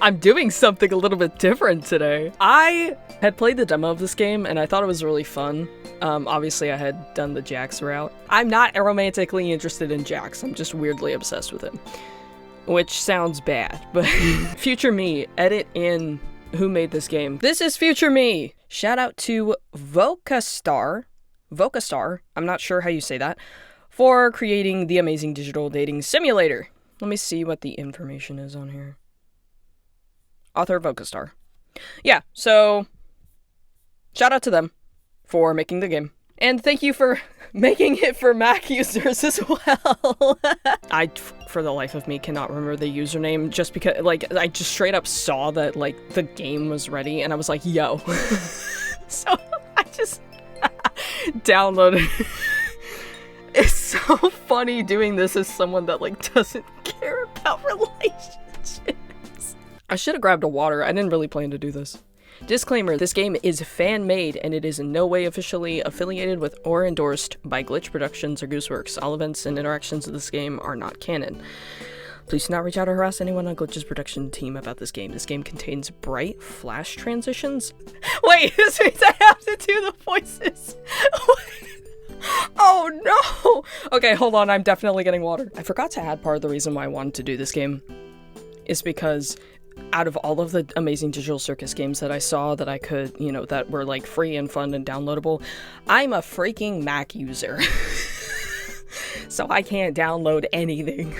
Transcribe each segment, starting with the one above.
I'm doing something a little bit different today. I had played the demo of this game and I thought it was really fun. Obviously I had done the Jax route. I'm not romantically interested in Jax, I'm just weirdly obsessed with him. Which sounds bad, but future me, edit in who made this game. This is future me! Shout out to Vocastar, I'm not sure how you say that, for creating the amazing digital dating simulator. Let me see what the information is on here. Author Vocastar. Yeah, so shout out to them for making the game. And thank you for making it for Mac users as well. I, for the life of me, cannot remember the username just because, like, I just straight up saw that, like, the game was ready and I was like, yo. So I just downloaded it. It's so funny doing this as someone that, like, doesn't care about relationships. I should have grabbed a water. I didn't really plan to do this. Disclaimer, this game is fan-made and it is in no way officially affiliated with or endorsed by Glitch Productions or Gooseworks. All events and interactions of this game are not canon. Please do not reach out or harass anyone on Glitch's production team about this game. This game contains bright flash transitions. Wait, this means I have to do the voices. Oh no! Okay, hold on, I'm definitely getting water. I forgot to add part of the reason why I wanted to do this game is because out of all of the amazing Digital Circus games that I saw that I could, you know, that were like free and fun and downloadable, I'm a freaking Mac user. So I can't download anything.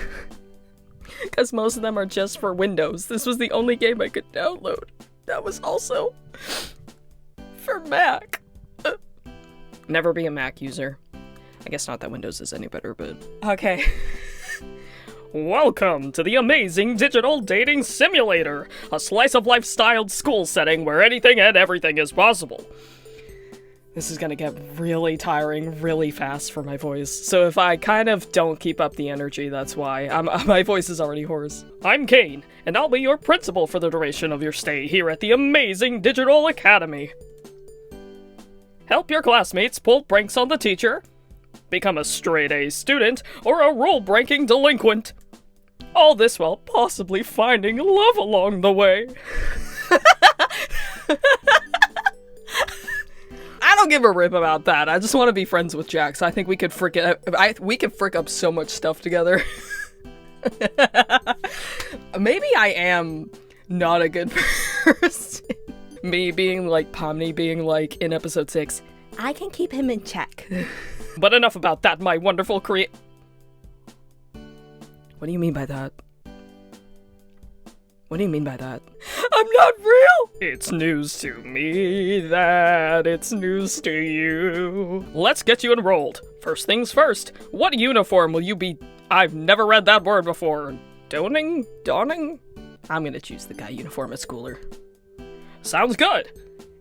Because most of them are just for Windows. This was the only game I could download. That was also for Mac. Never be a Mac user. I guess not that Windows is any better, but... Okay. Welcome to the amazing digital dating simulator, a slice-of-life styled school setting where anything and everything is possible. This is gonna get really tiring really fast for my voice, so if I kind of don't keep up the energy, that's why. My voice is already hoarse. I'm Kane, and I'll be your principal for the duration of your stay here at the amazing Digital Academy. Help your classmates pull pranks on the teacher, become a straight-A student, or a rule-breaking delinquent. All this while possibly finding love along the way. I don't give a rip about that. I just want to be friends with Jax. I think we could frick up so much stuff together. Maybe I am not a good person. Me being like Pomni being like in episode 6, I can keep him in check. But enough about that, my wonderful What do you mean by that? What do you mean by that? I'm not real! It's news to me that it's news to you. Let's get you enrolled. First things first, what uniform will you be? I've never read that word before. Donning? I'm gonna choose the guy uniform at schooler. Sounds good.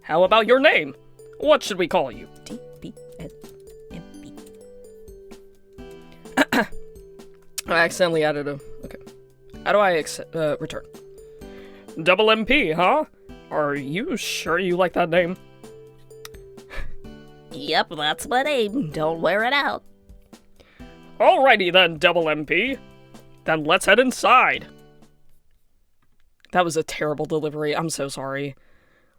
How about your name? What should we call you? DBNMB. I accidentally added a... Okay. How do I return? Double MP, huh? Are you sure you like that name? Yep, that's my name. Don't wear it out. Alrighty then, Double MP. Then let's head inside. That was a terrible delivery. I'm so sorry.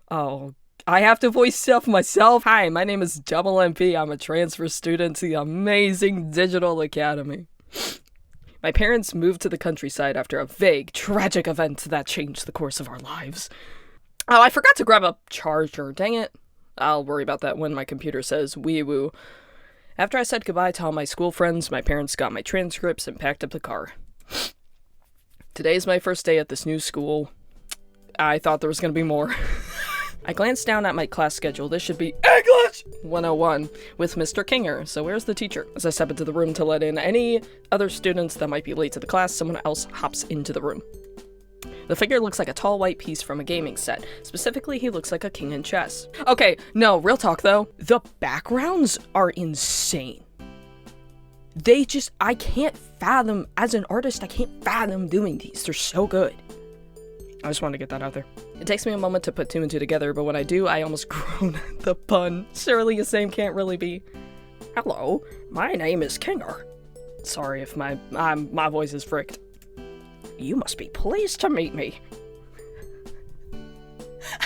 Oh, I have to voice stuff myself. Hi, my name is Double MP. I'm a transfer student to the amazing Digital Academy. My parents moved to the countryside after a vague, tragic event that changed the course of our lives. Oh, I forgot to grab a charger. Dang it. I'll worry about that when my computer says wee-woo. After I said goodbye to all my school friends, my parents got my transcripts and packed up the car. Today's my first day at this new school. I thought there was going to be more. I glanced down at my class schedule. This should be English 101 with Mr. Kinger. So where's the teacher? As I step into the room to let in any other students that might be late to the class, someone else hops into the room. The figure looks like a tall white piece from a gaming set. Specifically, he looks like a king in chess. Okay, no, real talk though. The backgrounds are insane. I can't fathom, as an artist, I can't fathom doing these. They're so good. I just wanted to get that out there. It takes me a moment to put two and two together, but when I do, I almost groan at the pun. Surely the same can't really be. Hello, my name is Kinger. Sorry if my voice is fricked. You must be pleased to meet me.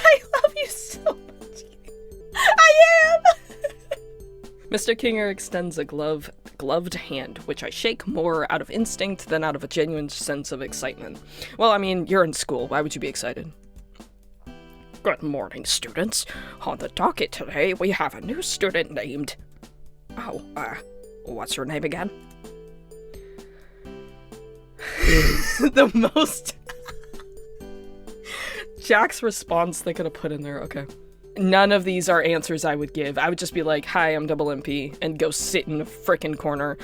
I love you so much. I am! Mr. Kinger extends a gloved hand, which I shake more out of instinct than out of a genuine sense of excitement. Well, I mean, you're in school. Why would you be excited? Good morning, students. On the docket today, we have a new student named... Oh, what's your name again? The most... Jack's response they could have put in there, okay. None of these are answers I would give. I would just be like, hi, I'm Double MP, and go sit in a frickin' corner.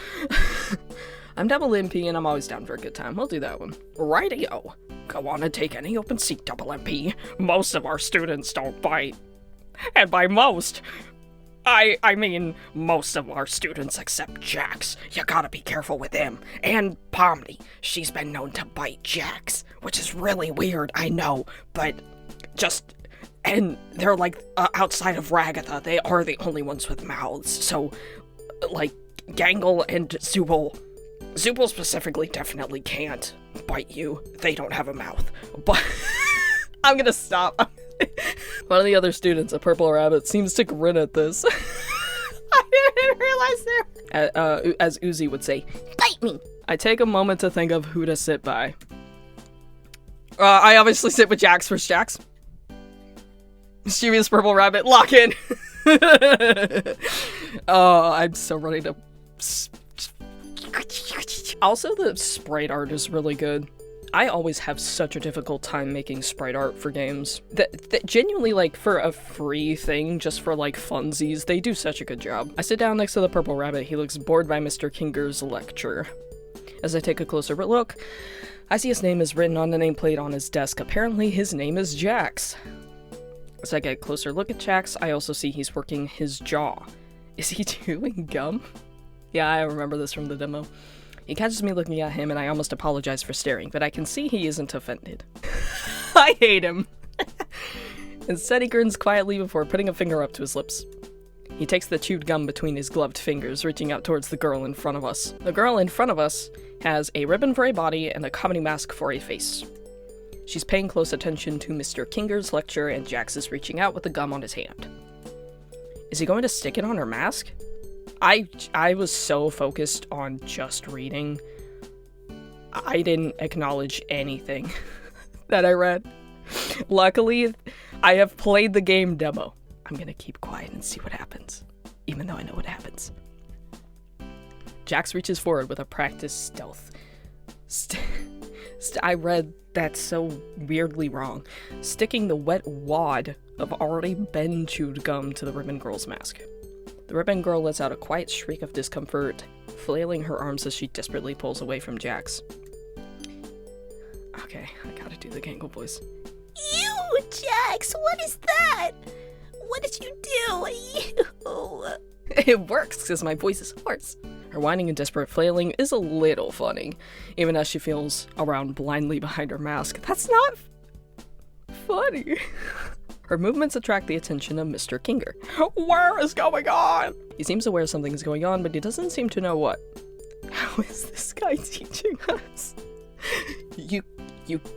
I'm Double MP, and I'm always down for a good time. We'll do that one. Rightio. Go on and take any open seat, Double MP. Most of our students don't bite. And by most, I mean most of our students except Jax. You gotta be careful with him. And Pomni. She's been known to bite Jax, which is really weird, I know, but just... And they're like, outside of Ragatha, they are the only ones with mouths. So, like, Gangle and Zubul. Zubul specifically definitely can't bite you. They don't have a mouth. But I'm gonna stop. One of the other students, a purple rabbit, seems to grin at this. I didn't realize there. As Uzi would say, bite me. I take a moment to think of who to sit by. I obviously sit with Jax first. Jax. Mischievous purple rabbit, lock in. Oh, I'm so ready to... Also, the sprite art is really good. I always have such a difficult time making sprite art for games. That genuinely, like, for a free thing, just for, like, funsies, they do such a good job. I sit down next to the purple rabbit. He looks bored by Mr. Kinger's lecture. As I take a closer look, I see his name is written on the nameplate on his desk. Apparently, his name is Jax. As I get a closer look at Jax, I also see he's working his jaw. Is he chewing gum? Yeah, I remember this from the demo. He catches me looking at him and I almost apologize for staring, but I can see he isn't offended. I hate him! Instead, he grins quietly before putting a finger up to his lips. He takes the chewed gum between his gloved fingers, reaching out towards the girl in front of us. The girl in front of us has a ribbon for a body and a comedy mask for a face. She's paying close attention to Mr. Kinger's lecture, and Jax is reaching out with the gum on his hand. Is he going to stick it on her mask? I was so focused on just reading. I didn't acknowledge anything that I read. Luckily, I have played the game demo. I'm gonna keep quiet and see what happens, even though I know what happens. Jax reaches forward with a practiced stealth. I read that so weirdly wrong. Sticking the wet wad of already been chewed gum to the ribbon girl's mask. The ribbon girl lets out a quiet shriek of discomfort, flailing her arms as she desperately pulls away from Jax. Okay, I gotta do the Gangle voice. Ew, Jax, what is that? What did you do? Ew. It works because my voice is hoarse. Her whining and desperate flailing is a little funny, even as she feels around blindly behind her mask. That's not funny. Her movements attract the attention of Mr. Kinger. Where is going on? He seems aware something is going on, but he doesn't seem to know what. How is this guy teaching us? You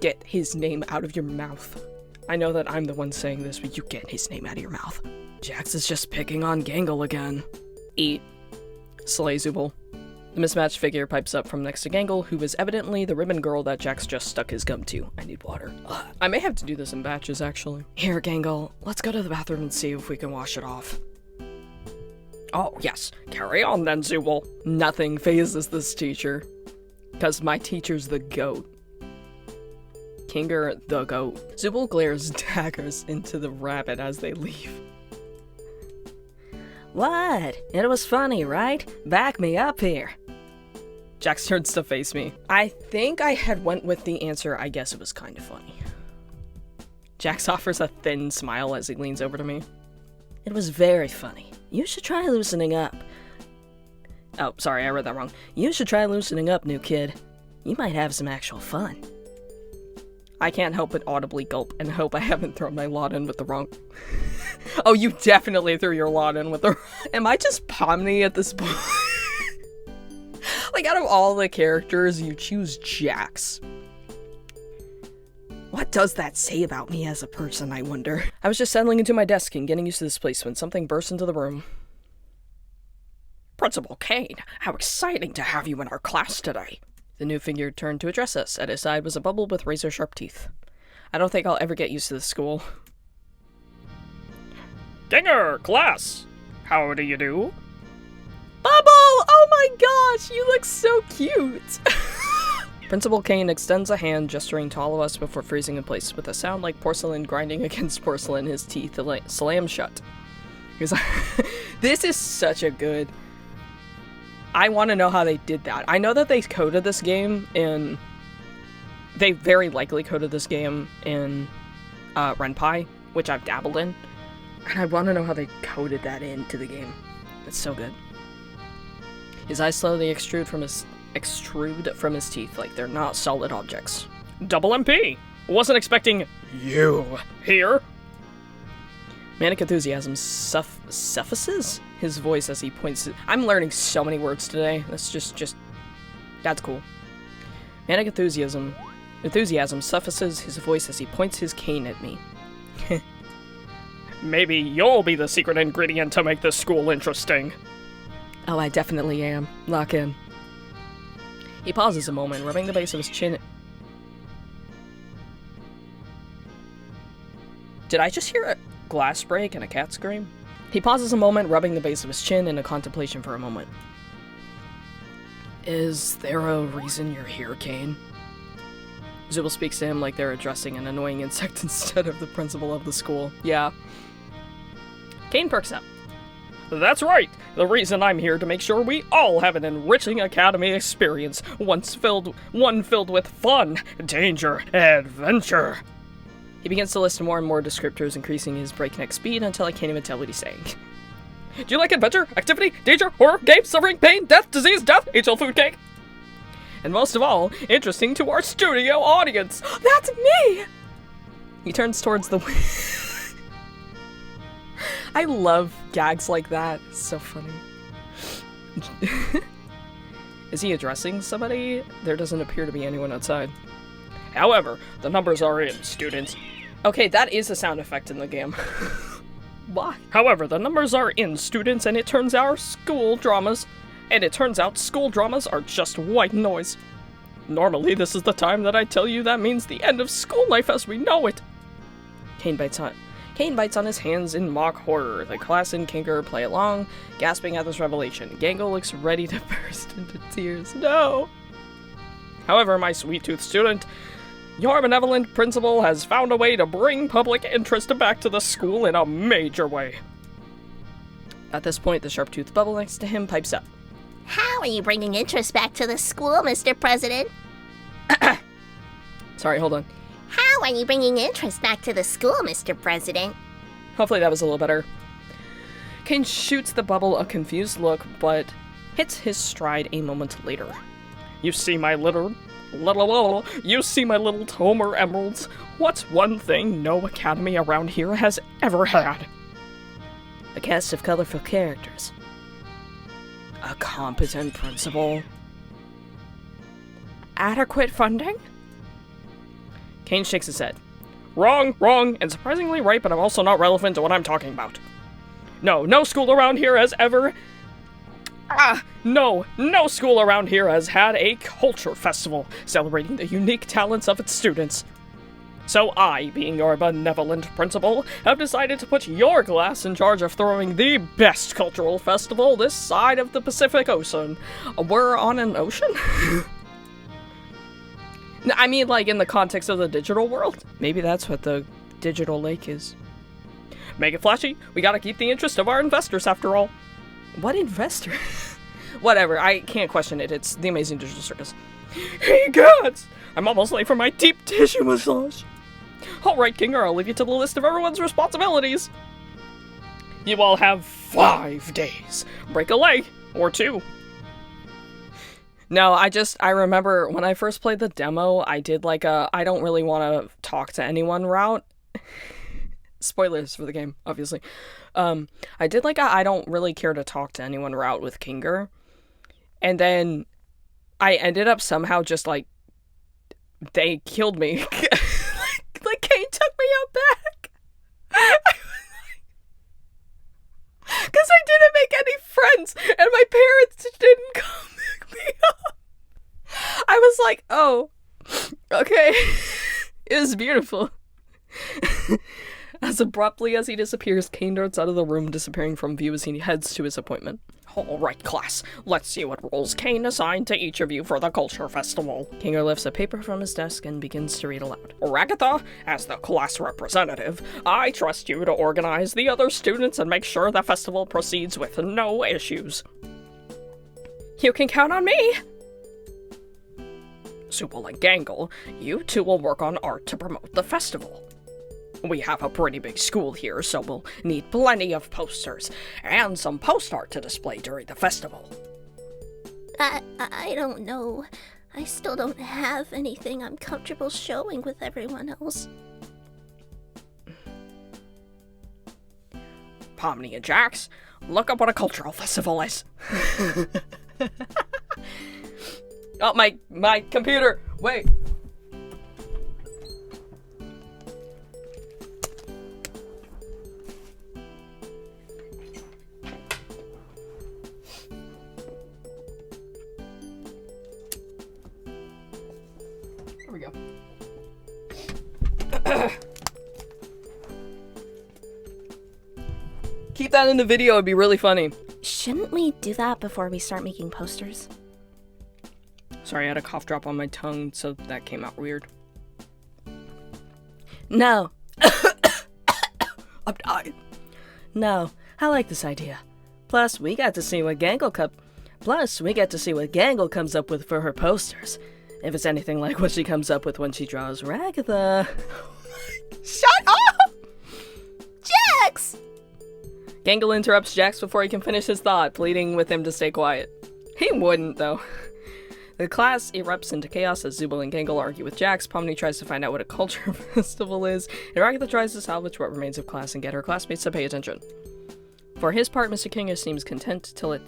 get his name out of your mouth. I know that I'm the one saying this, but you get his name out of your mouth. Jax is just picking on Gangle again. Eat. Slay, Zubul. The mismatched figure pipes up from next to Gangle, who is evidently the ribbon girl that Jax just stuck his gum to. I need water. Ugh. I may have to do this in batches, actually. Here, Gangle, let's go to the bathroom and see if we can wash it off. Oh, yes. Carry on then, Zubul. Nothing phases this teacher. Because my teacher's the goat. Kinger, the goat. Zubul glares daggers into the rabbit as they leave. What? It was funny, right? Back me up here. Jax turns to face me. I think I had went with the answer, I guess it was kind of funny. Jax offers a thin smile as he leans over to me. It was very funny. You should try loosening up. Oh, sorry, I read that wrong. You should try loosening up, new kid. You might have some actual fun. I can't help but audibly gulp and hope I haven't thrown my lot in with the wrong... Oh, you definitely threw your lot in with the... Am I just Pomni at this point? Like, out of all the characters, you choose Jax. What does that say about me as a person, I wonder? I was just settling into my desk and getting used to this place when something burst into the room. Principal Kane, how exciting to have you in our class today. The new figure turned to address us. At his side was a bubble with razor-sharp teeth. I don't think I'll ever get used to this school. Dinger, class! How do you do? Bubble! Oh my gosh, you look so cute! Principal Kane extends a hand, gesturing to all of us before freezing in place. With a sound like porcelain grinding against porcelain, his teeth slam shut. He's like, this is such a good... I want to know how they did that. I know that they coded this game in... They very likely coded this game in Ren'Py, which I've dabbled in. And I want to know how they coded that into the game. It's so good. His eyes slowly extrude from his teeth like they're not solid objects. Double MP! Wasn't expecting you here. Manic enthusiasm suffices his voice as he points it. I'm learning so many words today. That's just that's cool. Manic enthusiasm suffices his voice as he points his cane at me. Maybe you'll be the secret ingredient to make this school interesting. Oh, I definitely am. Lock in. He pauses a moment, rubbing the base of his chin. Did I just hear a glass break and a cat scream? He pauses a moment, rubbing the base of his chin in a contemplation for a moment. Is there a reason you're here, Kane? Zubul speaks to him like they're addressing an annoying insect instead of the principal of the school. Yeah. Kane perks up. That's right! The reason I'm here to make sure we all have an enriching academy experience, one filled with fun, danger, adventure. He begins to list more and more descriptors, increasing his breakneck speed until I can't even tell what he's saying. Do you like adventure, activity, danger, horror, games, suffering, pain, death, disease, death, HL food cake? And most of all, interesting to our studio audience. That's me! He turns towards the... I love gags like that. It's so funny. Is he addressing somebody? There doesn't appear to be anyone outside. However, the numbers are in, students. Okay, that is a sound effect in the game. Why? However, the numbers are in, students, and it turns out school dramas are just white noise. Normally, this is the time that I tell you that means the end of school life as we know it. Kane bites on his hands in mock horror. The class and Kinker play along, gasping at this revelation. Gangle looks ready to burst into tears. No! However, my sweet-toothed student, your benevolent principal has found a way to bring public interest back to the school in a major way. At this point, the sharp-toothed bubble next to him pipes up. How are you bringing interest back to the school, Mr. President? Sorry, hold on. How are you bringing interest back to the school, Mr. President? Hopefully that was a little better. Kane shoots the bubble a confused look, but hits his stride a moment later. You see my little Tomer emeralds? What's one thing no academy around here has ever had? A cast of colorful characters. A competent principal. Adequate funding? Kane shakes his head. Wrong, and surprisingly right, but I'm also not relevant to what I'm talking about. No school around here has ever... No school around here has had a culture festival celebrating the unique talents of its students. So I, being your benevolent principal, have decided to put your class in charge of throwing the best cultural festival this side of the Pacific Ocean. We're on an ocean? I mean, like, in the context of the digital world. Maybe that's what the digital lake is. Make it flashy. We gotta keep the interest of our investors, after all. What investor? Whatever, I can't question it. It's the Amazing Digital Circus. Hey, gods! I'm almost late for my deep tissue massage. Alright, Kinger, I'll leave you to the list of everyone's responsibilities. You all have 5 days. Break a leg. Or 2. No, I remember when I first played the demo, I did like a, I don't really want to talk to anyone route. Spoilers for the game, obviously. I did like a, I don't really care to talk to anyone route with Kinger. And then I ended up somehow just like, they killed me. beautiful. As abruptly as he disappears, Kane darts out of the room, disappearing from view as he heads to his appointment. All right, class. Let's see what roles Kane assigned to each of you for the Culture Festival. Kinger lifts a paper from his desk and begins to read aloud. Ragatha, as the class representative, I trust you to organize the other students and make sure the festival proceeds with no issues. You can count on me! Supal and Gangle, you two will work on art to promote the festival. We have a pretty big school here, so we'll need plenty of posters and some post art to display during the festival. I don't know. I still don't have anything I'm comfortable showing with everyone else. Pomni and Jax, look up what a cultural festival is. Oh, my computer! Wait! There we go. Keep that in the video, it'd be really funny. Shouldn't we do that before we start making posters? Sorry, I had a cough drop on my tongue, so that came out weird. No. I'm dying. No, I like this idea. Plus, we get to see what Gangle comes up with for her posters. If it's anything like what she comes up with when she draws Ragatha. Shut up! Jax! Gangle interrupts Jax before he can finish his thought, pleading with him to stay quiet. He wouldn't, though. The class erupts into chaos as Zubal and Gangle argue with Jax. Pomni tries to find out what a culture festival is, and Ragatha tries to salvage what remains of class and get her classmates to pay attention. For his part, Mr. Kinga seems content to let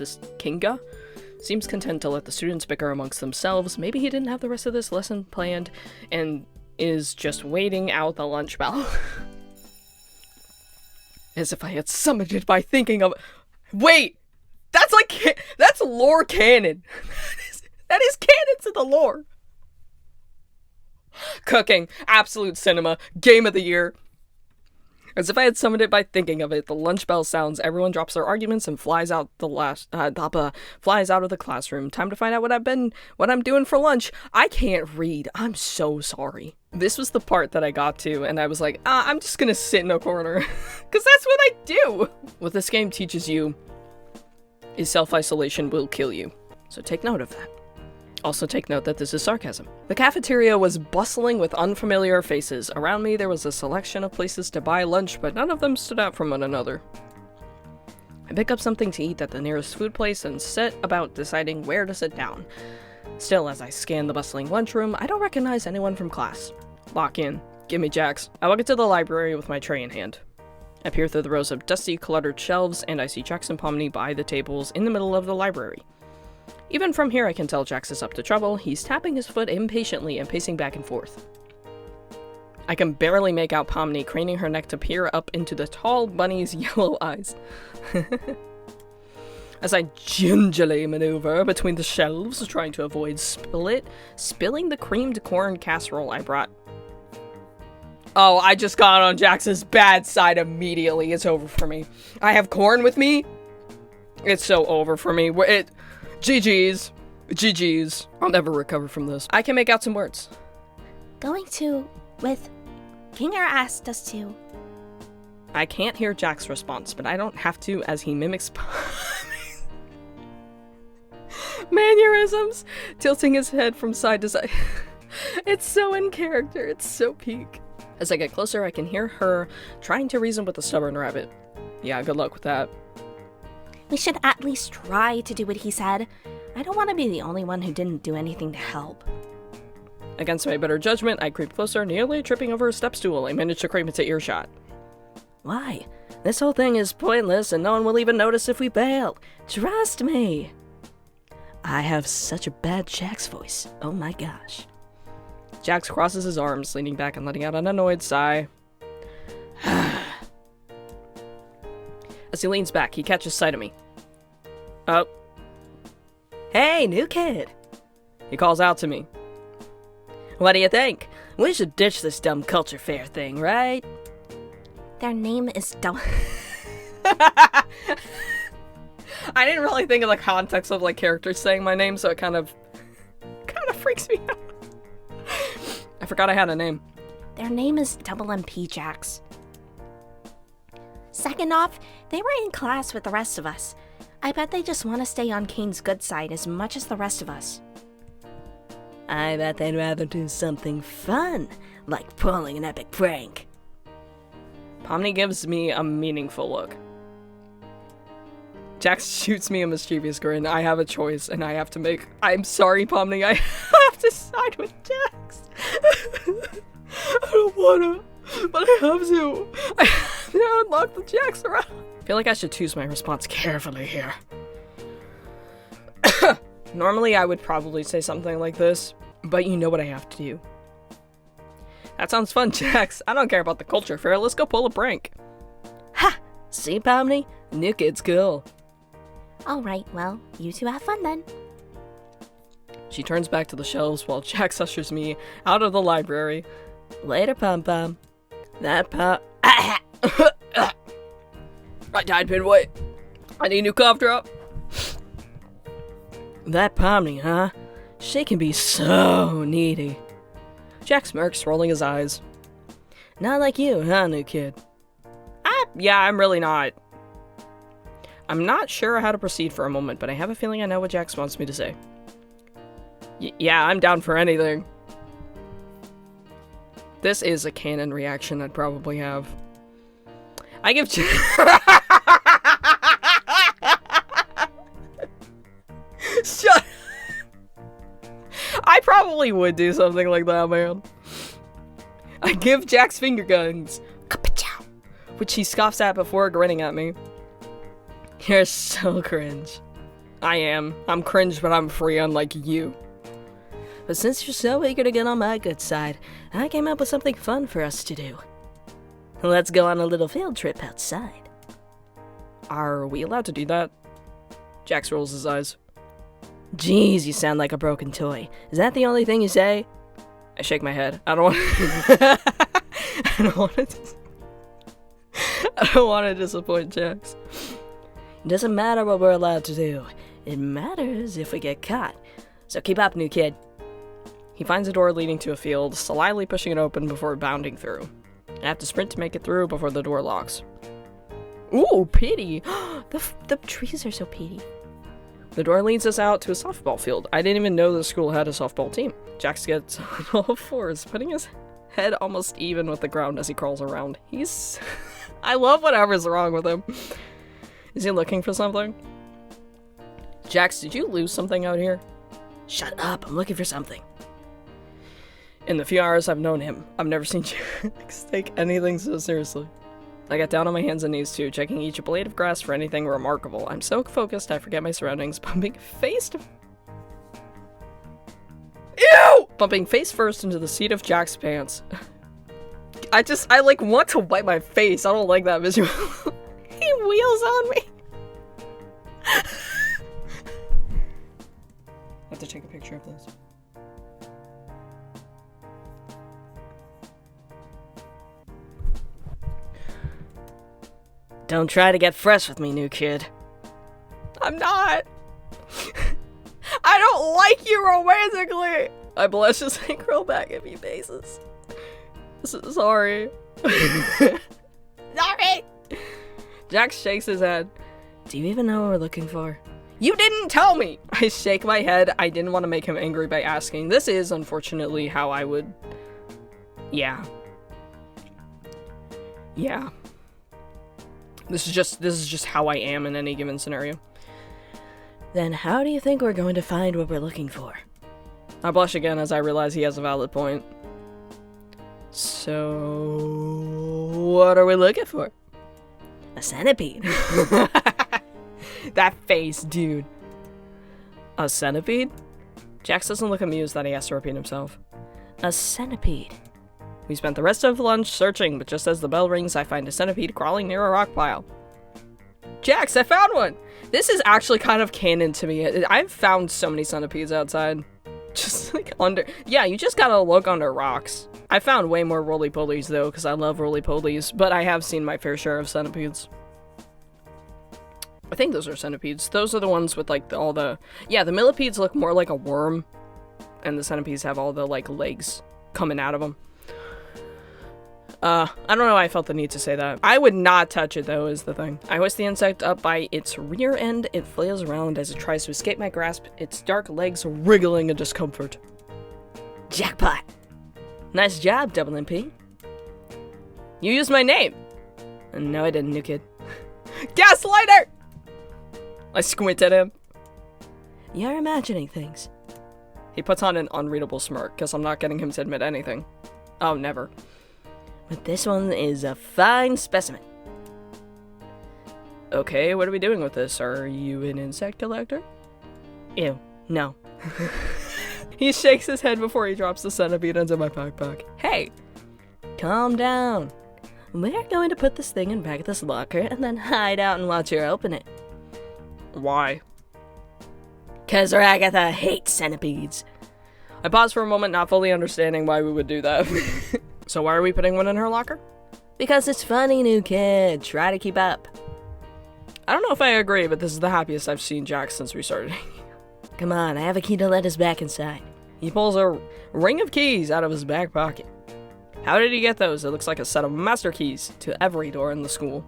the students bicker amongst themselves. Maybe he didn't have the rest of this lesson planned and is just waiting out the lunch bell. As if I had summoned it by thinking of... Wait! That's lore canon! That is canon to the lore! Cooking. Absolute cinema. Game of the year. As if I had summoned it by thinking of it, the lunch bell sounds, everyone drops their arguments and flies out of the classroom. Time to find out what I'm doing for lunch. I can't read. I'm so sorry. This was the part that I got to, and I was like, I'm just gonna sit in a corner. Because that's what I do! What this game teaches you is self-isolation will kill you. So take note of that. Also take note that this is sarcasm. The cafeteria was bustling with unfamiliar faces. Around me there was a selection of places to buy lunch, but none of them stood out from one another. I pick up something to eat at the nearest food place and set about deciding where to sit down. Still, as I scan the bustling lunchroom, I don't recognize anyone from class. Lock in. Give me Jax. I walk into the library with my tray in hand. I peer through the rows of dusty, cluttered shelves, and I see Jax and Pomni by the tables in the middle of the library. Even from here I can tell Jax is up to trouble. He's tapping his foot impatiently and pacing back and forth. I can barely make out Pomni craning her neck to peer up into the tall bunny's yellow eyes. As I gingerly maneuver between the shelves, trying to avoid spilling the creamed corn casserole I brought. Oh, I just got on Jax's bad side immediately. It's over for me. I have corn with me. It's so over for me. GG's. GG's. I'll never recover from this. I can make out some words. Kinger asked us to. I can't hear Jack's response, but I don't have to as he mimics mannerisms, tilting his head from side to side. It's so in character. It's so peak. As I get closer, I can hear her trying to reason with the stubborn rabbit. Yeah, good luck with that. We should at least try to do what he said. I don't want to be the only one who didn't do anything to help. Against my better judgment, I creep closer, nearly tripping over a step stool. I manage to creep into earshot. Why? This whole thing is pointless and no one will even notice if we bail. Trust me. I have such a bad Jax voice. Oh my gosh. Jax crosses his arms, leaning back and letting out an annoyed sigh. As he leans back, he catches sight of me. Oh. Hey, new kid. He calls out to me. What do you think? We should ditch this dumb culture fair thing, right? Their name is dumb. I didn't really think of the context of like characters saying my name, so it kind of freaks me out. I forgot I had a name. Their name is Double MP Jax. Second off, they were in class with the rest of us. I bet they just want to stay on Kane's good side as much as the rest of us. I bet they'd rather do something fun, like pulling an epic prank. Pomni gives me a meaningful look. Jax shoots me a mischievous grin. I have a choice, and I have to make... I'm sorry, Pomni, I have to side with Jax. I don't wanna, but I have to. I have to unlock the Jax around. I feel like I should choose my response carefully here. Normally, I would probably say something like this, but you know what I have to do. That sounds fun, Jax. I don't care about the culture fair. Let's go pull a prank. Ha! See, Pomni? New kid's cool. Alright, well, you two have fun then. She turns back to the shelves while Jax ushers me out of the library. Later, Pom-Pom. That pom... I died, Pinway. I need a new cough drop. That Pomni, huh? She can be so needy. Jax smirks, rolling his eyes. Not like you, huh, new kid? Yeah, I'm really not. I'm not sure how to proceed for a moment, but I have a feeling I know what Jax wants me to say. Yeah, I'm down for anything. This is a canon reaction I'd probably have. I give Shut. I probably would do something like that, man. I give Jax finger guns, Kapachow, which he scoffs at before grinning at me. You're so cringe. I am. I'm cringe, but I'm free, unlike you. But since you're so eager to get on my good side, I came up with something fun for us to do. Let's go on a little field trip outside. Are we allowed to do that? Jax rolls his eyes. Jeez, you sound like a broken toy. Is that the only thing you say? I shake my head. I don't want to... I don't want to disappoint Jax. It doesn't matter what we're allowed to do. It matters if we get caught. So keep up, new kid. He finds a door leading to a field, slyly pushing it open before bounding through. I have to sprint to make it through before the door locks. Ooh, pity! The trees are so pretty. The door leads us out to a softball field. I didn't even know the school had a softball team. Jax gets on all fours, putting his head almost even with the ground as he crawls around. He's... I love whatever's wrong with him. Is he looking for something? Jax, did you lose something out here? Shut up, I'm looking for something. In the few hours I've known him, I've never seen Jax take anything so seriously. I get down on my hands and knees too, checking each blade of grass for anything remarkable. I'm so focused I forget my surroundings, bumping face to... Ew! Bumping face first into the seat of Jack's pants. I like want to wipe my face. I don't like that visual. He wheels on me. I have to take a picture of this. Don't try to get fresh with me, new kid. I'm not. I don't like you romantically. I blush as I curl back at me faces. Sorry. Sorry. Jax shakes his head. Do you even know what we're looking for? You didn't tell me. I shake my head. I didn't want to make him angry by asking. This is unfortunately how I would. Yeah. This is just how I am in any given scenario. Then how do you think we're going to find what we're looking for? I blush again as I realize he has a valid point. So, what are we looking for? A centipede. That face, dude. A centipede? Jax doesn't look amused that he has to repeat himself. A centipede. We spent the rest of lunch searching, but just as the bell rings, I find a centipede crawling near a rock pile. Jax, I found one! This is actually kind of canon to me. I've found so many centipedes outside. Just like under, yeah, you just gotta look under rocks. I found way more roly-polies though, because I love roly-polies, but I have seen my fair share of centipedes. I think those are centipedes. Those are the ones with like all the, yeah, the millipedes look more like a worm, and the centipedes have all the like legs coming out of them. I don't know why I felt the need to say that. I would not touch it though, is the thing. I hoist the insect up by its rear end. It flails around as it tries to escape my grasp, its dark legs wriggling in discomfort. Jackpot! Nice job, Double MP. You used my name! No, I didn't, new kid. Gaslighter! I squint at him. You're imagining things. He puts on an unreadable smirk, because I'm not getting him to admit anything. Oh, never. But this one is a fine specimen. Okay, what are we doing with this? Are you an insect collector? Ew, no. He shakes his head before he drops the centipede into my backpack. Hey! Calm down. We're going to put this thing in back of this locker and then hide out and watch her open it. Why? 'Cause Ragatha hates centipedes. I pause for a moment, not fully understanding why we would do that. So why are we putting one in her locker? Because it's funny, new kid. Try to keep up. I don't know if I agree, but this is the happiest I've seen Jack since we started. Come on, I have a key to let us back inside. He pulls a ring of keys out of his back pocket. How did he get those? It looks like a set of master keys to every door in the school.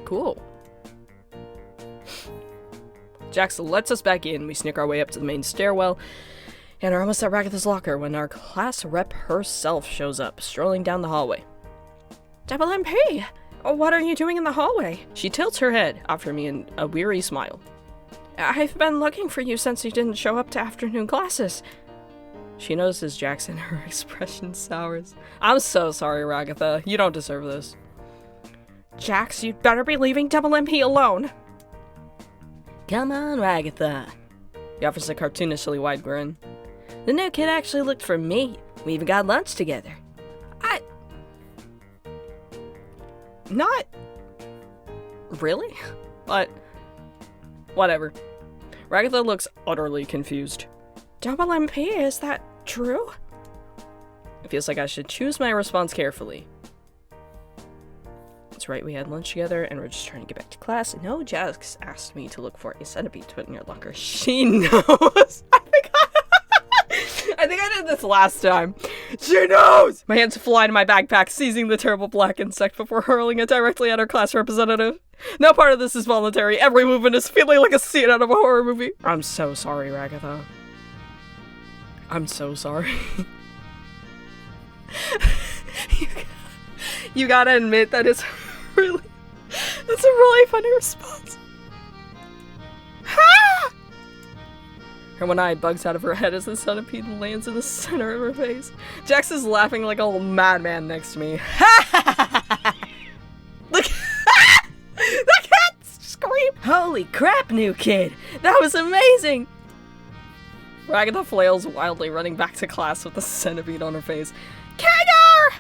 Cool. Jax lets us back in. We sneak our way up to the main stairwell and are almost at Ragatha's locker when our class rep herself shows up, strolling down the hallway. Double MP, what are you doing in the hallway? She tilts her head, offering me a weary smile. I've been looking for you since you didn't show up to afternoon classes. She notices Jax and her expression sours. I'm so sorry, Ragatha. You don't deserve this. Jax, you'd better be leaving Double MP alone. Come on, Ragatha. He offers a cartoonishly wide grin. The new kid actually looked for me. We even got lunch together. Not really, but whatever. Ragatha looks utterly confused. Double MP, is that true? It feels like I should choose my response carefully. That's right, we had lunch together and we're just trying to get back to class. No, Jax asked me to look for a centipede to put in your locker. She knows. I think I did this last time. She knows! My hands fly to my backpack, seizing the terrible black insect before hurling it directly at our class representative. No part of this is voluntary. Every movement is feeling like a scene out of a horror movie. I'm so sorry, Ragatha. I'm so sorry. You gotta admit that it's a really funny response. Ha! Her one eye bugs out of her head as the centipede lands in the center of her face. Jax is laughing like a little madman next to me. Look! The cat scream! Holy crap, new kid! That was amazing! Ragatha flails wildly, running back to class with the centipede on her face. Kagger!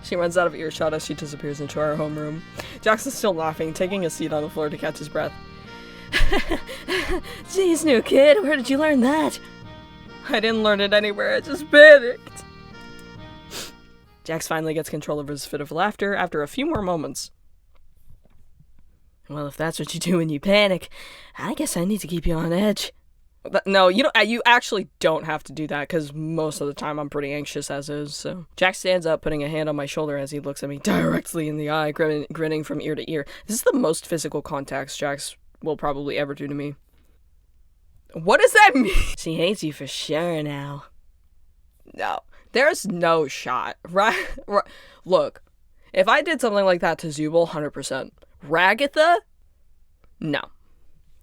She runs out of earshot as she disappears into our homeroom. Jax is still laughing, taking a seat on the floor to catch his breath. Jeez, new kid, where did you learn that? I didn't learn it anywhere, I just panicked. Jax finally gets control of his fit of laughter after a few more moments. Well, if that's what you do when you panic, I guess I need to keep you on edge. No, you actually don't have to do that, because most of the time I'm pretty anxious as is, so. Jax stands up, putting a hand on my shoulder as he looks at me directly in the eye, grinning from ear to ear. This is the most physical contact Jax will probably ever do to me. What does that mean? She hates you for sure now. No, there's no shot, right? Look, if I did something like that to Zubul, 100%. Ragatha? No.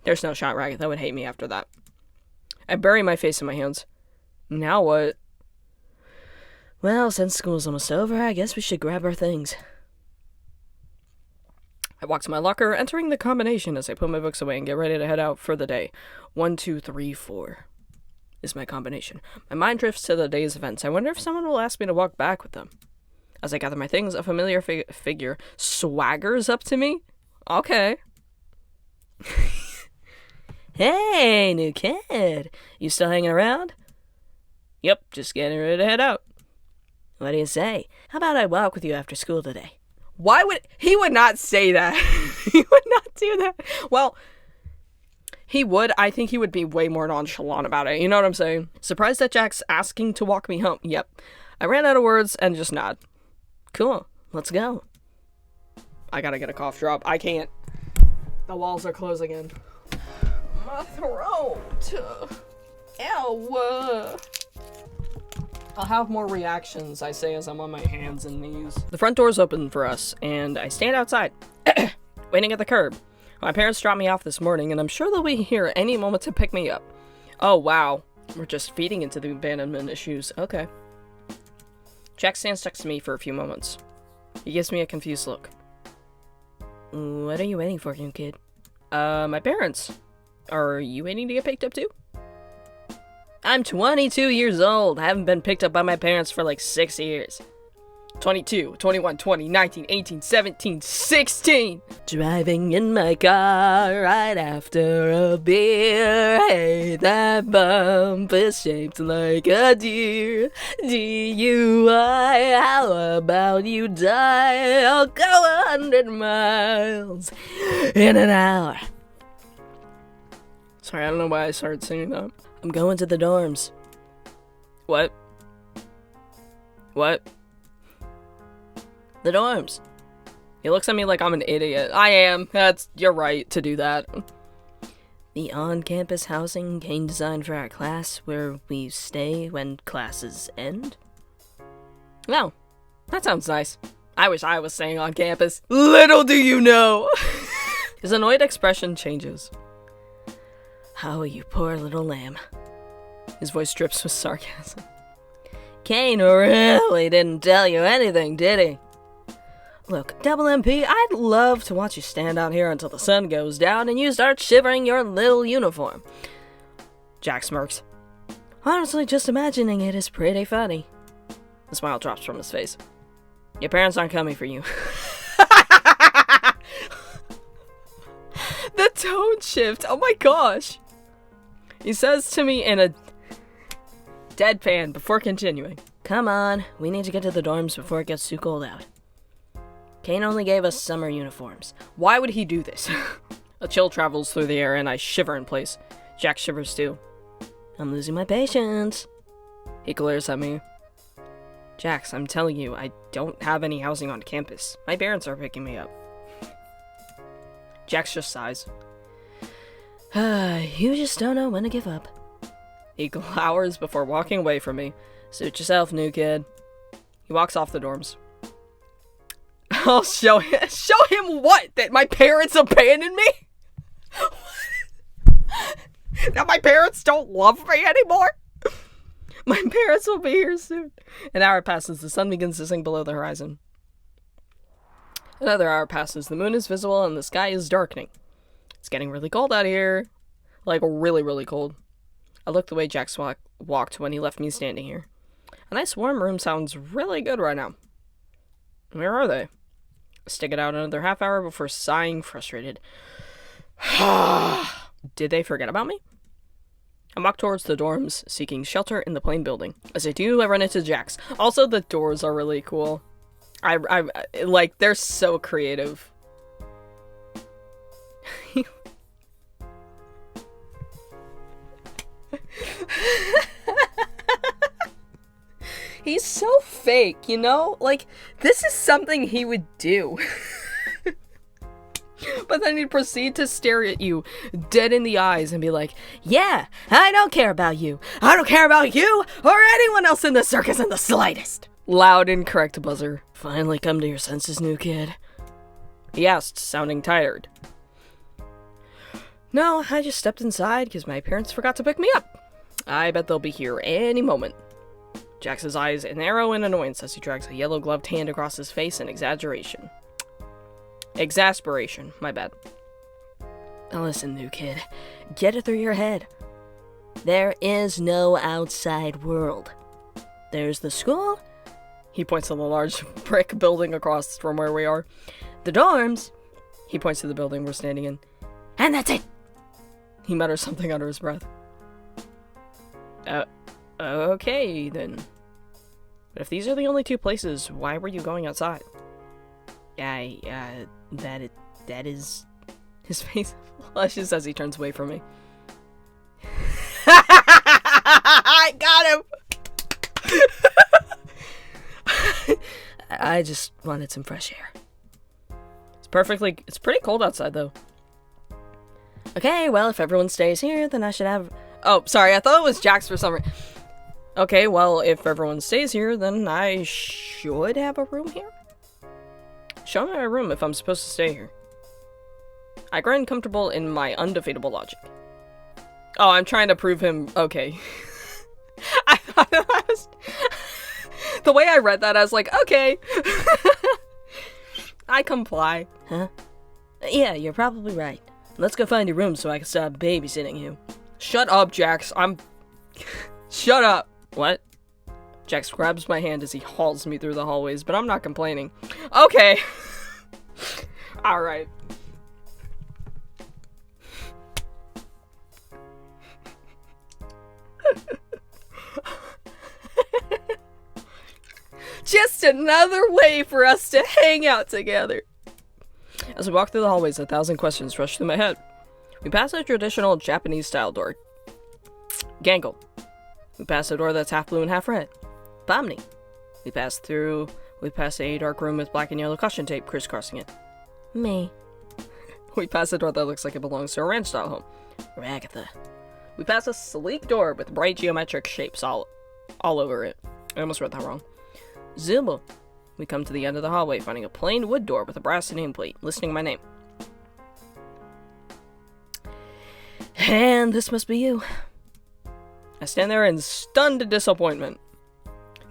There's no shot Ragatha would hate me after that. I bury my face in my hands. Now what? Well, since school's almost over, I guess we should grab our things. I walk to my locker, entering the combination as I put my books away and get ready to head out for the day. 1, 2, 3, 4 is my combination. My mind drifts to the day's events. I wonder if someone will ask me to walk back with them. As I gather my things, a familiar figure swaggers up to me. Okay. Hey, new kid. You still hanging around? Yep, just getting ready to head out. What do you say? How about I walk with you after school today? Why would he would not say that? He would not do that. Well, he would. I think he would be way more nonchalant about it. You know what I'm saying? Surprised that Jack's asking to walk me home. Yep. I ran out of words and just nod. Cool. Let's go. I gotta get a cough drop. I can't. The walls are closing in. My throat. Ow. I'll have more reactions, I say, as I'm on my hands and knees. The front door's open for us, and I stand outside, waiting at the curb. My parents dropped me off this morning, and I'm sure they'll be here any moment to pick me up. Oh, wow. We're just feeding into the abandonment issues. Okay. Jack stands next to me for a few moments. He gives me a confused look. What are you waiting for, new kid? My parents. Are you waiting to get picked up too? I'm 22 years old. I haven't been picked up by my parents for like 6 years. 22, 21, 20, 19, 18, 17, 16! Driving in my car right after a beer. Hey, that bump is shaped like a deer. DUI, how about you die? I'll go 100 miles in an hour. Sorry, I don't know why I started singing that. I'm going to the dorms. What? What? The dorms. He looks at me like I'm an idiot. I am. You're right to do that. The on-campus housing Kane designed for our class, where we stay when classes end. No, that sounds nice. I wish I was staying on campus. Little do you know. His annoyed expression changes. Oh, you poor little lamb. His voice drips with sarcasm. Kane really didn't tell you anything, did he? Look, Double MP, I'd love to watch you stand out here until the sun goes down and you start shivering your little uniform. Jack smirks. Honestly, just imagining it is pretty funny. The smile drops from his face. Your parents aren't coming for you. The tone shift. Oh my gosh. He says to me in a deadpan before continuing. Come on, we need to get to the dorms before it gets too cold out. Kane only gave us summer uniforms. Why would he do this? A chill travels through the air and I shiver in place. Jack shivers too. I'm losing my patience. He glares at me. Jax, I'm telling you, I don't have any housing on campus. My parents are picking me up. Jax just sighs. You just don't know when to give up. He glowers before walking away from me. Suit yourself, new kid. He walks off the dorms. I'll show him. Show him what? That my parents abandoned me? That my parents don't love me anymore? My parents will be here soon. An hour passes. The sun begins to sink below the horizon. Another hour passes. The moon is visible and the sky is darkening. It's getting really cold out here. Like, really, really cold. I look the way Jax walked when he left me standing here. A nice warm room sounds really good right now. Where are they? I stick it out another half hour before sighing frustrated. Did they forget about me? I walk towards the dorms, seeking shelter in the plain building. As I do, I run into Jax. Also, the doors are really cool. I like, they're so creative. He's so fake, you know? Like, this is something he would do. But then he'd proceed to stare at you dead in the eyes and be like, yeah, I don't care about you. I don't care about you or anyone else in the circus in the slightest. Loud and correct buzzer. Finally come to your senses, new kid. He asked, sounding tired. No, I just stepped inside because my parents forgot to pick me up. I bet they'll be here any moment. Jax's eyes narrow in annoyance as he drags a yellow-gloved hand across his face in exasperation, my bad. Now listen, new kid. Get it through your head. There is no outside world. There's the school. He points to the large brick building across from where we are. The dorms. He points to the building we're standing in. And that's it. He mutters something under his breath. Okay, then. But if these are the only two places, why were you going outside? That is... His face flushes as he turns away from me. I got him! I just wanted some fresh air. It's pretty cold outside, though. Okay, well, if everyone stays here, then I should have... Oh, sorry, I thought it was Jax for some reason. Okay, well, if everyone stays here, then I should have a room here? Show me my room if I'm supposed to stay here. I grind comfortable in my undefeatable logic. Oh, I'm trying to prove him... Okay. I thought it was... The way I read that, I was like, okay. I comply. Huh? Yeah, you're probably right. Let's go find your room so I can stop babysitting you. Shut up, Jax. Shut up. What? Jax grabs my hand as he hauls me through the hallways, but I'm not complaining. Okay. Alright. Just another way for us to hang out together. As we walk through the hallways, 1,000 questions rush through my head. We pass a traditional Japanese-style door. Gangle. We pass a door that's half blue and half red. Bomni. We pass a dark room with black and yellow caution tape crisscrossing it. Me. We pass a door that looks like it belongs to a ranch-style home. Ragatha. We pass a sleek door with bright geometric shapes all over it. I almost read that wrong. Zilbo. We come to the end of the hallway, finding a plain wood door with a brass nameplate, listing my name. And this must be you. I stand there in stunned disappointment.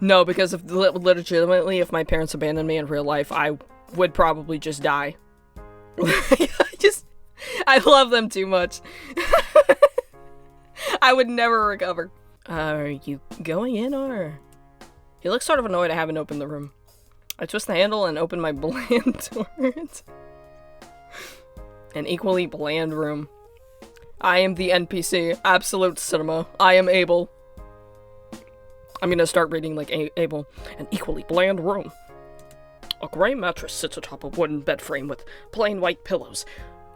No, because legitimately, if my parents abandoned me in real life, I would probably just die. I love them too much. I would never recover. Are you going in, or...? He looks sort of annoyed I haven't opened the room. I twist the handle and open my bland doors. An equally bland room. I am the NPC. Absolute cinema. I am Abel. I'm gonna start reading like Abel. An equally bland room. A gray mattress sits atop a wooden bed frame with plain white pillows.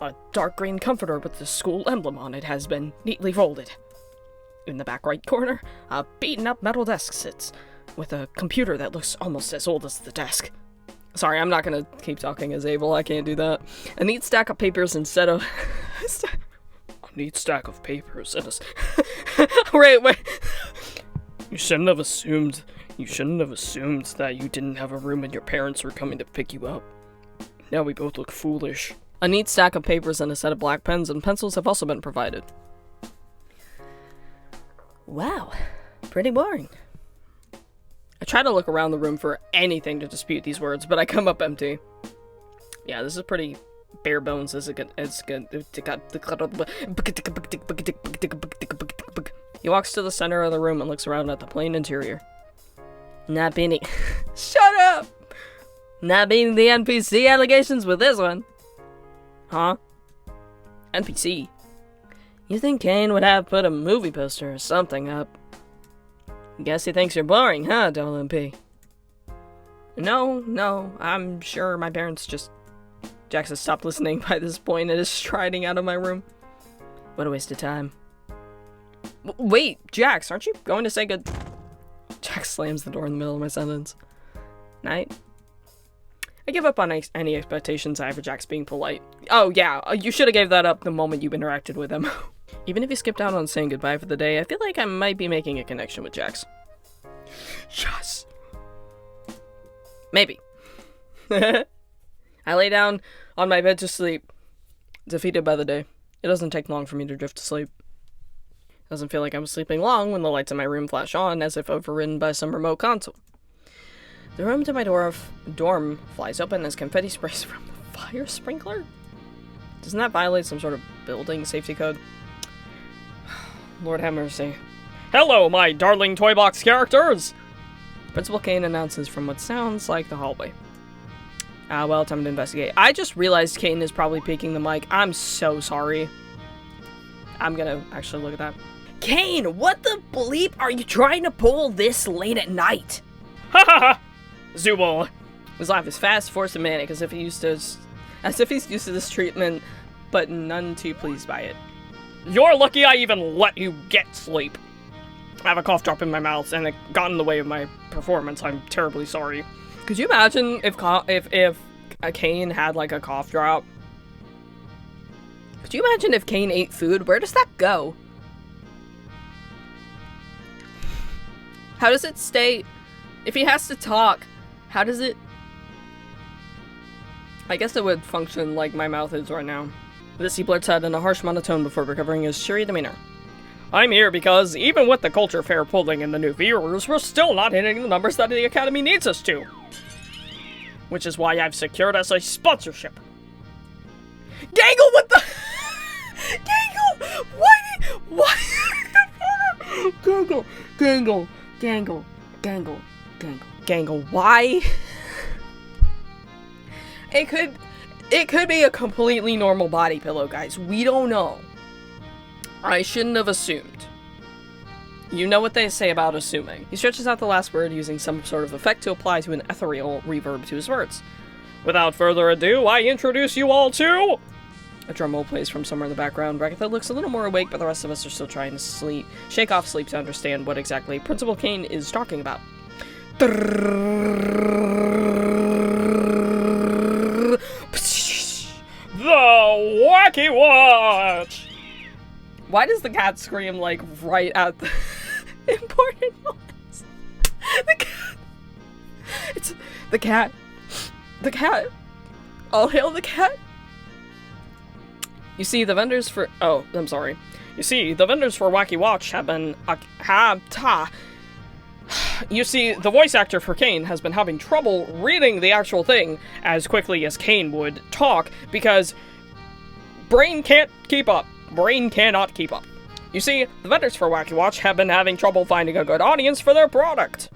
A dark green comforter with the school emblem on it has been neatly folded. In the back right corner, a beaten up metal desk sits, with a computer that looks almost as old as the desk. Sorry, I'm not gonna keep talking as Abel, I can't do that. A neat stack of papers instead of... A neat stack of papers and a... Wait. You shouldn't have assumed that you didn't have a room and your parents were coming to pick you up. Now we both look foolish. A neat stack of papers and a set of black pens and pencils have also been provided. Wow, pretty boring. I try to look around the room for anything to dispute these words, but I come up empty. Yeah, this is pretty bare bones. He walks to the center of the room and looks around at the plain interior. Not being the... Shut up! Not being the NPC allegations with this one. Huh? NPC? You think Kane would have put a movie poster or something up? Guess he thinks you're boring, huh, Double MP? No, I'm sure my parents just... Jax has stopped listening by this point and is striding out of my room. What a waste of time. Wait, Jax, aren't you going to say good... Jax slams the door in the middle of my sentence. Night. I give up on any expectations I have for Jax being polite. Oh yeah, you should have gave that up the moment you interacted with him. Even if he skipped out on saying goodbye for the day, I feel like I might be making a connection with Jax. Yes! Maybe. I lay down on my bed to sleep, defeated by the day. It doesn't take long for me to drift to sleep. It doesn't feel like I'm sleeping long when the lights in my room flash on, as if overridden by some remote console. The room to my dorm flies open as confetti sprays from the fire sprinkler? Doesn't that violate some sort of building safety code? Lord have mercy. Hello, my darling toy box characters! Principal Kane announces from what sounds like the hallway. Well, time to investigate. I just realized Kane is probably peeking the mic. I'm so sorry. I'm gonna actually look at that. Kane, what the bleep are you trying to pull this late at night? Ha ha ha! Zubul. His laugh is fast, forced, and manic, as if he's used to this treatment, but none too pleased by it. You're lucky I even let you get sleep. I have a cough drop in my mouth, and it got in the way of my performance. I'm terribly sorry. Could you imagine if a Kane had like a cough drop? Could you imagine if Kane ate food? Where does that go? How does it stay? If he has to talk, how does it? I guess it would function like my mouth is right now. This he blurts out in a harsh monotone before recovering his cheery demeanor. I'm here because, even with the culture fair pulling in the new viewers, we're still not hitting the numbers that the Academy needs us to. Which is why I've secured us a sponsorship. Gangle, what the? Gangle, why? Gangle, why? It could be a completely normal body pillow, guys. We don't know. I shouldn't have assumed. You know what they say about assuming. He stretches out the last word using some sort of effect to apply to an ethereal reverb to his words. Without further ado, I introduce you all to... A drum roll plays from somewhere in the background. Ragatha looks a little more awake, but the rest of us are still trying to shake off sleep to understand what exactly Principal Kane is talking about. The Wacky Watch! Why does the cat scream, like, right at the important moments? The cat! It's... the cat. The cat. All hail the cat. You see, the vendors for... oh, I'm sorry. You see, the vendors for Wacky Watch have been... You see, the voice actor for Kane has been having trouble reading the actual thing as quickly as Kane would talk because brain can't keep up. Brain cannot keep up. You see, the vendors for Wacky Watch have been having trouble finding a good audience for their product.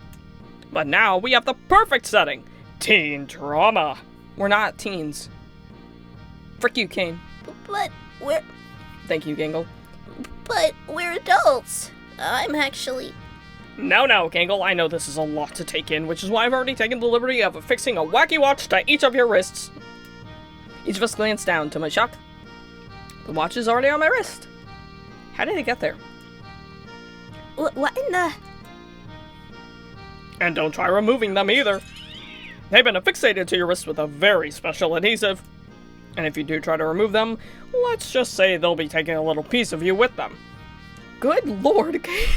But now we have the perfect setting. Teen drama. We're not teens. Frick you, Kane. But we're Thank you, Gangle. adults. I'm actually... No, Gangle, I know this is a lot to take in, which is why I've already taken the liberty of affixing a Wacky Watch to each of your wrists. Each of us glanced down. To my shock, the watch is already on my wrist. How did it get there? What in the... And don't try removing them either. They've been affixated to your wrist with a very special adhesive. And if you do try to remove them, let's just say they'll be taking a little piece of you with them. Good lord, Kane.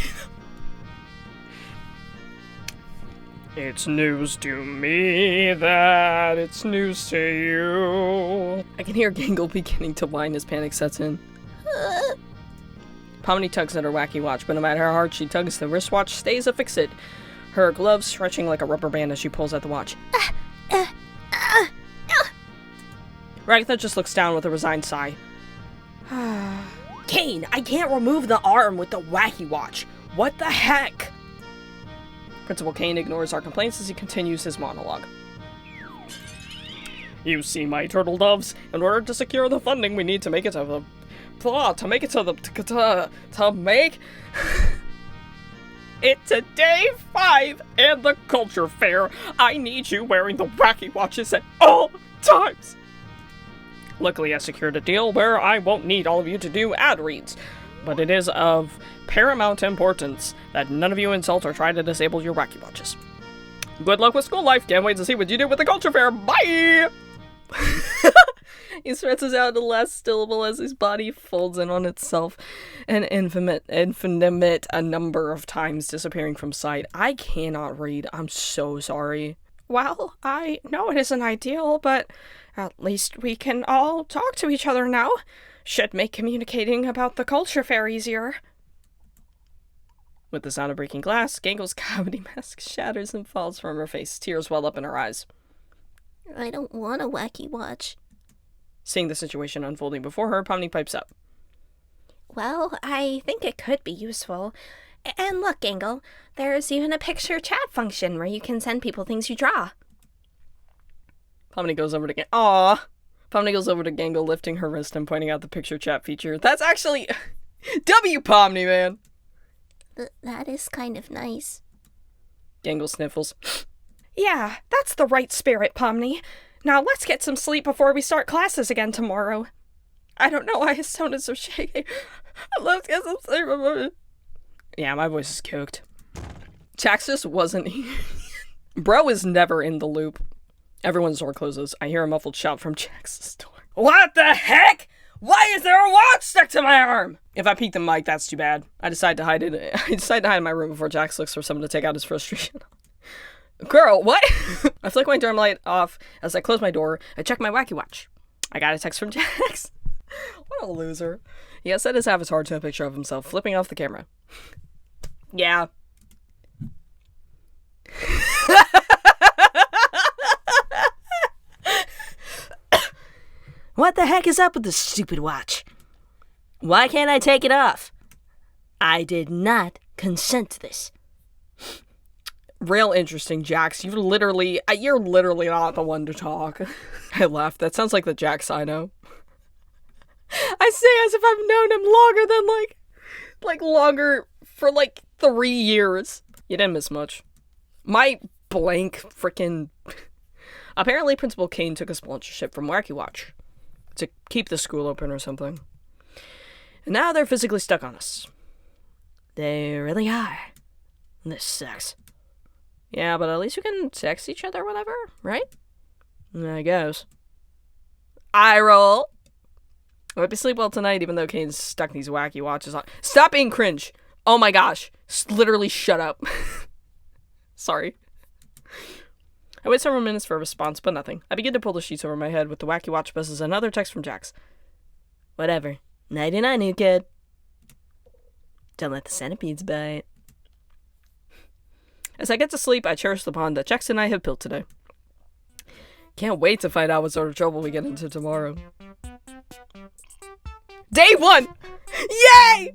It's news to me that it's news to you. I can hear Gangle beginning to whine as panic sets in. Pomni tugs at her Wacky Watch, but no matter how hard she tugs, the wristwatch stays affixed. Her gloves stretching like a rubber band as she pulls at the watch. Ragatha just looks down with a resigned sigh. Kane, I can't remove the arm with the Wacky Watch. What the heck? Principal Kane ignores our complaints as he continues his monologue. You see, my turtle doves, in order to secure the funding we need to make it to the... to make... it to day 5 and the culture fair, I need you wearing the Wacky Watches at all times. Luckily, I secured a deal where I won't need all of you to do ad reads, but it is of paramount importance that none of you insult or try to disable your Wacky Watches. Good luck with school life. Can't wait to see what you do with the culture fair. Bye! He stretches out the last syllable as his body folds in on itself, an infinite a number of times disappearing from sight. I cannot read. I'm so sorry. Well, I know it isn't ideal, but at least we can all talk to each other now. Should make communicating about the culture fair easier. With the sound of breaking glass, Gangle's comedy mask shatters and falls from her face. Tears well up in her eyes. I don't want a Wacky Watch. Seeing the situation unfolding before her, Pomni pipes up. Well, I think it could be useful. And look, Gangle, there's even a picture chat function where you can send people things you draw. Pomni goes over to Aww! Pomni goes over to Gangle, lifting her wrist and pointing out the picture chat feature. That's actually... W Pomni, man. That is kind of nice. Gangle sniffles. Yeah, that's the right spirit, Pomni. Now let's get some sleep before we start classes again tomorrow. I don't know why his tone is so shaky. Let's get some sleep. Yeah, my voice is cooked. Jax just wasn't here. Bro is never in the loop. Everyone's door closes. I hear a muffled shout from Jax's door. What the heck? Why is there a watch stuck to my arm? If I peek the mic, that's too bad. I decide to hide in my room before Jax looks for someone to take out his frustration. Girl, what? I flick my dorm light off as I close my door. I check my wacky watch. I got a text from Jax. What a loser. He has set his avatar to a picture of himself flipping off the camera. Yeah. What the heck is up with this stupid watch? Why can't I take it off? I did not consent to this. Real interesting, Jax. You're literally not the one to talk. I laughed. That sounds like the Jax I know. I say as if I've known him longer than longer for 3 years. You didn't miss much. My blank frickin'... Apparently Principal Kane took a sponsorship from Wacky Watch to keep the school open or something. And now they're physically stuck on us. They really are. This sucks. Yeah, but at least we can text each other whenever, right? I guess. Eye roll. I might be sleep well tonight, even though Kane's stuck these wacky watches on. Stop being cringe. Oh my gosh. Literally shut up. Sorry. I wait several minutes for a response, but nothing. I begin to pull the sheets over my head with the wacky watch buzzes and another text from Jax. Whatever. Nighty-night, new kid. Don't let the centipedes bite. As I get to sleep, I cherish the pond that Jax and I have built today. Can't wait to find out what sort of trouble we get into tomorrow. Day 1! Yay!